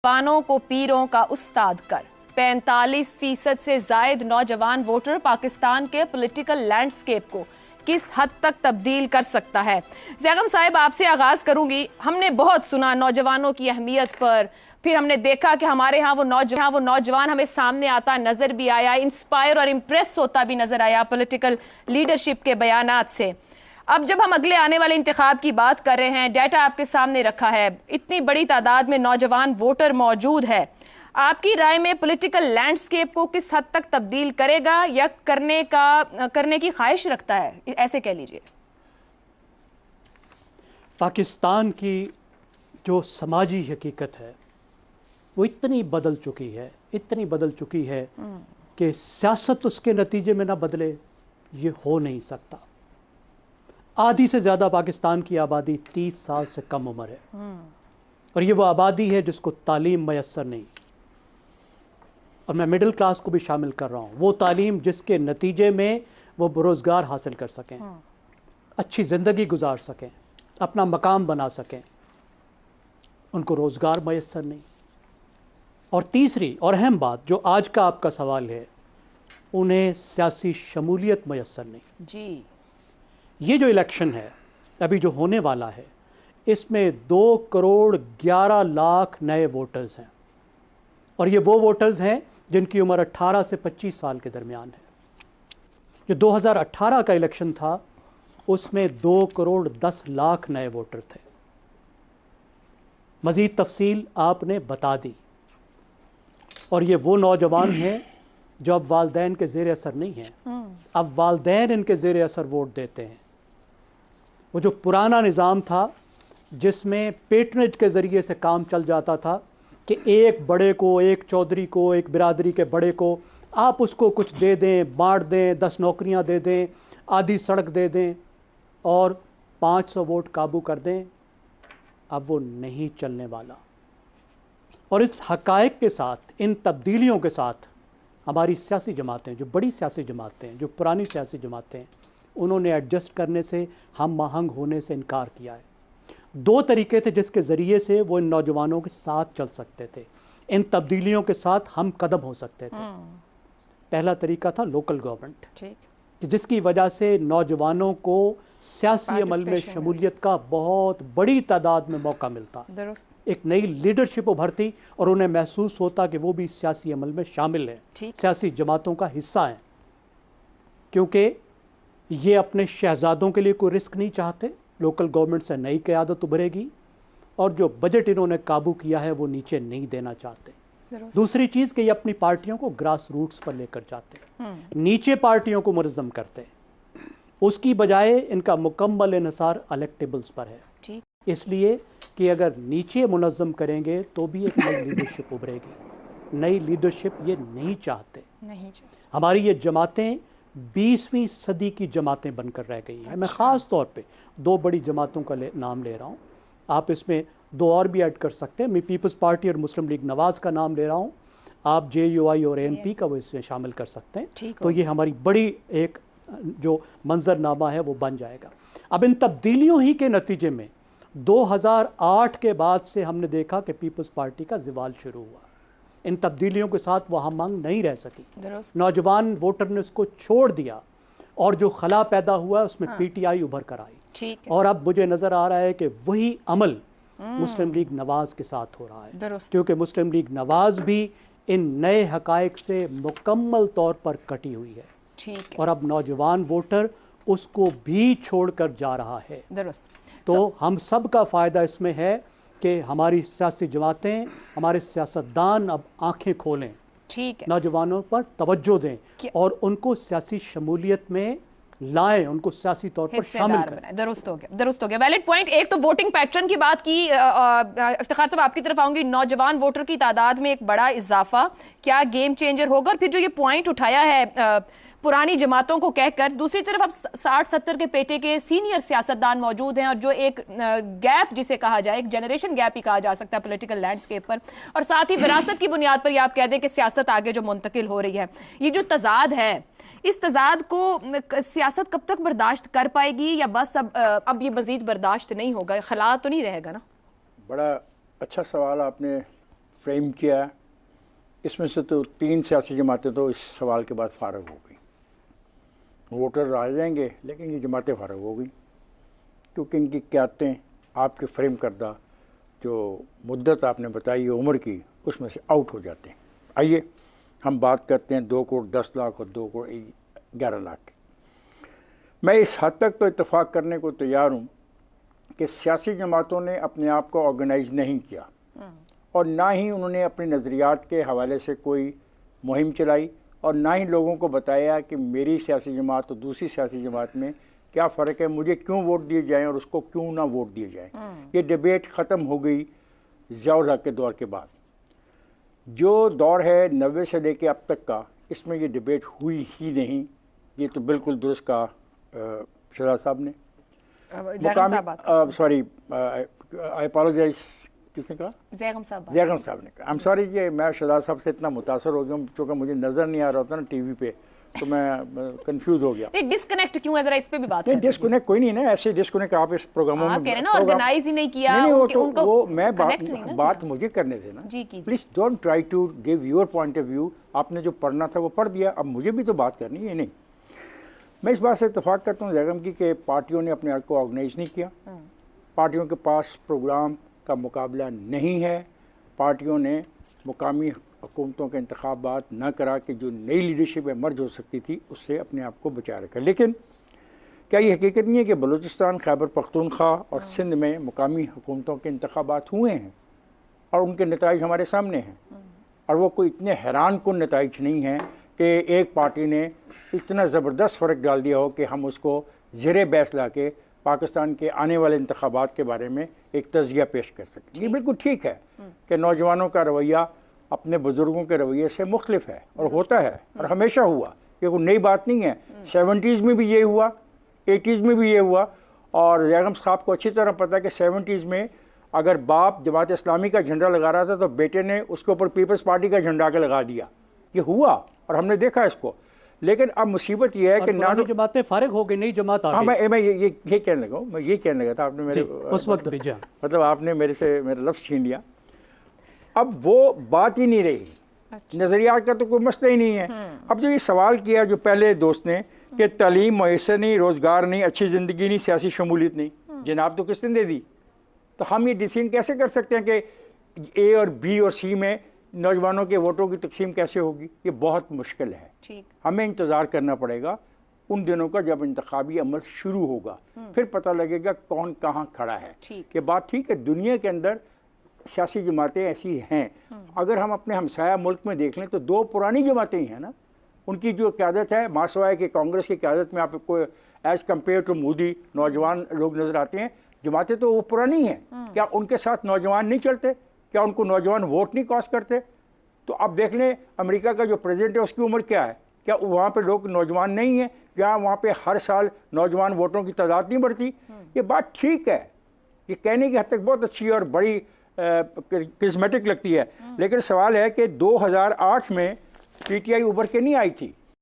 नौजवानों को पीरों का उस्ताद कर 45% से जायद नौजवान वोटर पाकिस्तान के पॉलिटिकल लैंडस्केप को किस हद तक तब्दील कर सकता है। ज़ैगम साहिब, आपसे आगाज करूंगी। हमने बहुत सुना नौजवानों की अहमियत पर, फिर हमने देखा कि हमारे यहाँ वो नौजवान हमें सामने आता नजर भी आया, इंस्पायर और इम्प्रेस होता भी नजर आया पॉलिटिकल लीडरशिप के बयानात से। अब जब हम अगले आने वाले इंतखाब की बात कर रहे हैं, डाटा आपके सामने रखा है, इतनी बड़ी तादाद में नौजवान वोटर मौजूद है, आपकी राय में पॉलिटिकल लैंडस्केप को किस हद तक तब्दील करेगा या करने की ख्वाहिश रखता है, ऐसे कह लीजिए। पाकिस्तान की जो समाजी हकीकत है वो इतनी बदल चुकी है कि सियासत उसके नतीजे में ना बदले, ये हो नहीं सकता। आधी से ज़्यादा पाकिस्तान की आबादी 30 साल से कम उम्र है और ये वो आबादी है जिसको तालीम मैसर नहीं, और मैं मिडिल क्लास को भी शामिल कर रहा हूँ। वो तालीम जिसके नतीजे में वो रोज़गार हासिल कर सकें, अच्छी ज़िंदगी गुजार सकें, अपना मकाम बना सकें, उनको रोज़गार मैसर नहीं। और तीसरी और अहम बात जो आज का आपका सवाल है, उन्हें सियासी शमूलियत मैसर नहीं जी। ये जो इलेक्शन है अभी जो होने वाला है, इसमें 2 करोड़ 11 लाख नए वोटर्स हैं और ये वो वोटर्स हैं जिनकी उम्र 18 से 25 साल के दरमियान है। जो 2018 का इलेक्शन था उसमें 2 करोड़ 10 लाख नए वोटर थे। मज़ीद तफसील आपने बता दी। और ये वो नौजवान हैं जो अब वालदैन के ज़ेर असर नहीं हैं, अब वालदैन इनके ज़ेर असर वोट देते हैं। वो जो पुराना निज़ाम था जिसमें पेटरेज के ज़रिए से काम चल जाता था कि एक बड़े को, एक चौधरी को, एक बिरादरी के बड़े को आप उसको कुछ दे दें, बांट दें, 10 नौकरियां दे दें, आधी सड़क दे दें और 500 वोट काबू कर दें, अब वो नहीं चलने वाला। और इस हकायक के साथ, इन तब्दीलियों के साथ हमारी सियासी जमातें, जो बड़ी सियासी जमातें हैं, जो पुरानी सियासी जमातें हैं, उन्होंने एडजस्ट करने से, हम आहंग होने से इनकार किया है। 2 तरीके थे जिसके ज़रिए से वो इन नौजवानों के साथ चल सकते थे, इन तब्दीलियों के साथ हम कदम हो सकते थे। पहला तरीका था लोकल गवर्नमेंट, जिसकी वजह से नौजवानों को सियासी अमल में शमूलियत का बहुत बड़ी तादाद में मौका मिलता, एक नई लीडरशिप उभरती और उन्हें महसूस होता कि वो भी सियासी अमल में शामिल है, सियासी जमातों का हिस्सा है। क्योंकि ये अपने शहजादों के लिए कोई रिस्क नहीं चाहते। लोकल गवर्नमेंट से नई क़यादत उभरेगी और जो बजट इन्होंने काबू किया है वो नीचे नहीं देना चाहते। दूसरी चीज़ कि ये अपनी पार्टियों को ग्रास रूट्स पर लेकर जाते, नीचे पार्टियों को मुनज़्ज़म करते, उसकी बजाय इनका मुकम्मल इन्हिसार इलेक्टेबल्स पर है। इसलिए कि अगर नीचे मुनज़्ज़म करेंगे तो भी एक नई लीडरशिप उभरेगी। नई लीडरशिप ये नहीं चाहते। हमारी ये जमातें 20वीं सदी की जमातें बनकर रह गई हैं। मैं ख़ास तौर पे 2 बड़ी जमातों का नाम ले रहा हूँ, आप इसमें 2 और भी ऐड कर सकते हैं। मैं पीपल्स पार्टी और मुस्लिम लीग नवाज़ का नाम ले रहा हूँ, आप JUI और ANP का वो इसमें शामिल कर सकते हैं। तो ये हमारी बड़ी एक जो मंजरनामा है वो बन जाएगा। अब इन तब्दीलियों ही के नतीजे में 2008 के बाद से हमने देखा कि पीपल्स पार्टी का ज़वाल शुरू हुआ। इन तब्दीलियों के साथ वो हम नहीं रह सकी, नौजवान वोटर ने उसको छोड़ दिया और जो खला पैदा हुआ उसमें PTI उभर कर आई। और अब मुझे नज़र आ रहा है कि वही अमल मुस्लिम लीग नवाज़ के साथ हो रहा है, क्योंकि मुस्लिम लीग नवाज़ भी इन नए हकायक से मुकम्मल तौर पर कटी हुई है और अब नौजवान वोटर उसको भी छोड़कर जा रहा है। तो हम सब का फ़ायदा इसमें है कि हमारी सियासी जमातें, हमारे सियासतदान अब आंखें खोलें, नौजवानों पर तवज्जो दें और उनको सियासी शमूलियत में लाएं, उनको सियासी तौर पर शामिल करें। दुरुस्त हो गया। Valid point. एक तो वोटिंग पैटर्न की बात की, इफ्तिखार साहब आपकी तरफ आऊंगी। नौजवान वोटर की तादाद में एक बड़ा इजाफा क्या गेम चेंजर होगा? और फिर जो ये पॉइंट उठाया है पुरानी जमातों को कहकर, दूसरी तरफ अब 60-70 के पेटे के सीनियर सियासतदान मौजूद हैं और जो एक गैप जिसे कहा जाए, एक जनरेशन गैप ही कहा जा सकता है पॉलिटिकल लैंडस्केप पर, और साथ ही विरासत की बुनियाद पर आप कह दें कि सियासत आगे जो मुंतकिल हो रही है, ये जो तजाद है, इस तजाद को सियासत कब तक बर्दाश्त कर पाएगी या बस अब ये मजीद बर्दाश्त नहीं होगा, खला तो नहीं रहेगा ना? बड़ा अच्छा सवाल आपने फ्रेम किया, इसमें से तो 3 सियासी जमातें तो इस सवाल के बाद फारग हो गई। वोटर आ जाएंगे लेकिन ये जमातें फारग हो गई, क्योंकि इनकी क़यादतें आपके फ्रेम करदा जो मुद्दत आपने बताई है उम्र की, उसमें से आउट हो जाते हैं। आइए हम बात करते हैं 2 करोड़ 10 लाख और 2 करोड़ 11 लाख की। मैं इस हद तक तो इत्तेफाक करने को तैयार हूँ कि सियासी जमातों ने अपने आप को ऑर्गेनाइज नहीं किया और ना ही उन्होंने अपने नज़रियात के हवाले से कोई मुहिम चलाई और ना ही लोगों को बताया कि मेरी सियासी जमात और दूसरी सियासी जमात में क्या फ़र्क है, मुझे क्यों वोट दिए जाएं और उसको क्यों ना वोट दिए जाएं। ये डिबेट ख़त्म हो गई ज़िया-उल हक के दौर के बाद। जो दौर है 90 से लेके अब तक का, इसमें ये डिबेट हुई ही नहीं। ये तो बिल्कुल दुरुस्त कहा शहजाद साहब ने। सॉरी, आई अपोलोजाइज, किसने कहा? ज़ैगम साहब ने कहा। आई एम सॉरी कि मैं शहजाद साहब से इतना मुतासर हो गया हूँ, चूँकि मुझे नज़र नहीं आ रहा होता ना टीवी पे, तो मैं कंफ्यूज हो गया। डिस्कनेक्ट क्यों है, जरा इस पे भी बात करें। डिस्कनेक्ट कोई नहीं ना, ऐसे डिस्कनेक्ट आप इस प्रोग्रामों में कह रहे ना ऑर्गेनाइज ही नहीं किया। नहीं, वो मैं बात मुझे करने देना। Please don't try to give your point of view. आपने जो पढ़ना था वो पढ़ दिया, अब मुझे भी तो बात करनी है। नहीं, मैं इस बात से इत्तेफाक करता हूँ ज़ैगम की कि पार्टियों ने अपने आप को ऑर्गेनाइज नहीं किया। पार्टियों के पास प्रोग्राम का मुकाबला नहीं है। पार्टियों ने मुकामी हुकूमतों के इंतखाबात न करा कि जो नई लीडरशिप एमर्ज हो सकती थी उससे अपने आप को बचाए रखा। लेकिन क्या ये हकीकत नहीं है कि बलूचिस्तान, खैबर पख्तूनख्वा और सिंध में मुकामी हुकूमतों के इंतखाबात हुए हैं और उनके नताइज हमारे सामने हैं, और वो कोई इतने हैरान कुन नताइज नहीं हैं कि एक पार्टी ने इतना ज़बरदस्त फ़र्क डाल दिया हो कि हम उसको ज़ेरे बहस ला के पाकिस्तान के आने वाले इंतखाबात के बारे में एक तज़किया पेश कर सकें। ये बिल्कुल ठीक है कि नौजवानों का रवैया अपने बुज़ुर्गों के रवैये से मुख्तलिफ है और होता है और हमेशा हुआ, ये कोई नई बात नहीं है। 70s में भी ये हुआ, 80s में भी ये हुआ, और ज़ैगम साहब को अच्छी तरह पता है कि 70s में अगर बाप जमात इस्लामी का झंडा लगा रहा था तो बेटे ने उसके ऊपर पीपल्स पार्टी का झंडा के लगा दिया। ये हुआ और हमने देखा इसको। लेकिन अब मुसीबत ये है कि ना तो जमातें फारिग हो गई, नई जमात आ गई। मैं ये कहने लगा, मैं ये कहने लगा था, आपने मेरे उस वक्त भेजा, मतलब आपने मेरे से मेरा लफ्ज़ छीन लिया। अब वो बात ही नहीं रही। नज़रियात का तो कोई मसला ही नहीं है। अब जो ये सवाल किया जो पहले दोस्त ने कि तालीम मैसर नहीं, रोज़गार नहीं, अच्छी ज़िंदगी नहीं, सियासी शमूलियत नहीं, जनाब तो किसने दे दी? तो हम ये डिसीजन कैसे कर सकते हैं कि ए और बी और सी में नौजवानों के वोटों की तकसीम कैसे होगी? ये बहुत मुश्किल है। हमें इंतज़ार करना पड़ेगा उन दिनों का जब इंतखाबी अमल शुरू होगा, फिर पता लगेगा कौन कहाँ खड़ा है। ये बात ठीक है, दुनिया के अंदर सियासी जमातें ऐसी हैं। अगर हम अपने हमसाया मुल्क में देख लें तो 2 पुरानी जमातें ही हैं ना। उनकी जो क़यादत है, मासवाए कि कांग्रेस की क़यादत में आपको एज़ कम्पेयर टू मोदी नौजवान लोग नज़र आते हैं। जमातें तो वो पुरानी हैं। क्या उनके साथ नौजवान नहीं चलते? क्या उनको नौजवान वोट नहीं कास्ट करते? तो अब देख लें अमेरिका का जो प्रेसिडेंट है उसकी उम्र क्या है? क्या वहाँ पे लोग नौजवान नहीं हैं? क्या वहाँ पे हर साल नौजवान वोटरों की तादाद नहीं बढ़ती? ये बात ठीक है, ये कहने की हद तक बहुत अच्छी और बड़ी किस्मेटिक लगती है। लेकिन सवाल है कि 2008 में PTI उभर के नहीं आई थी।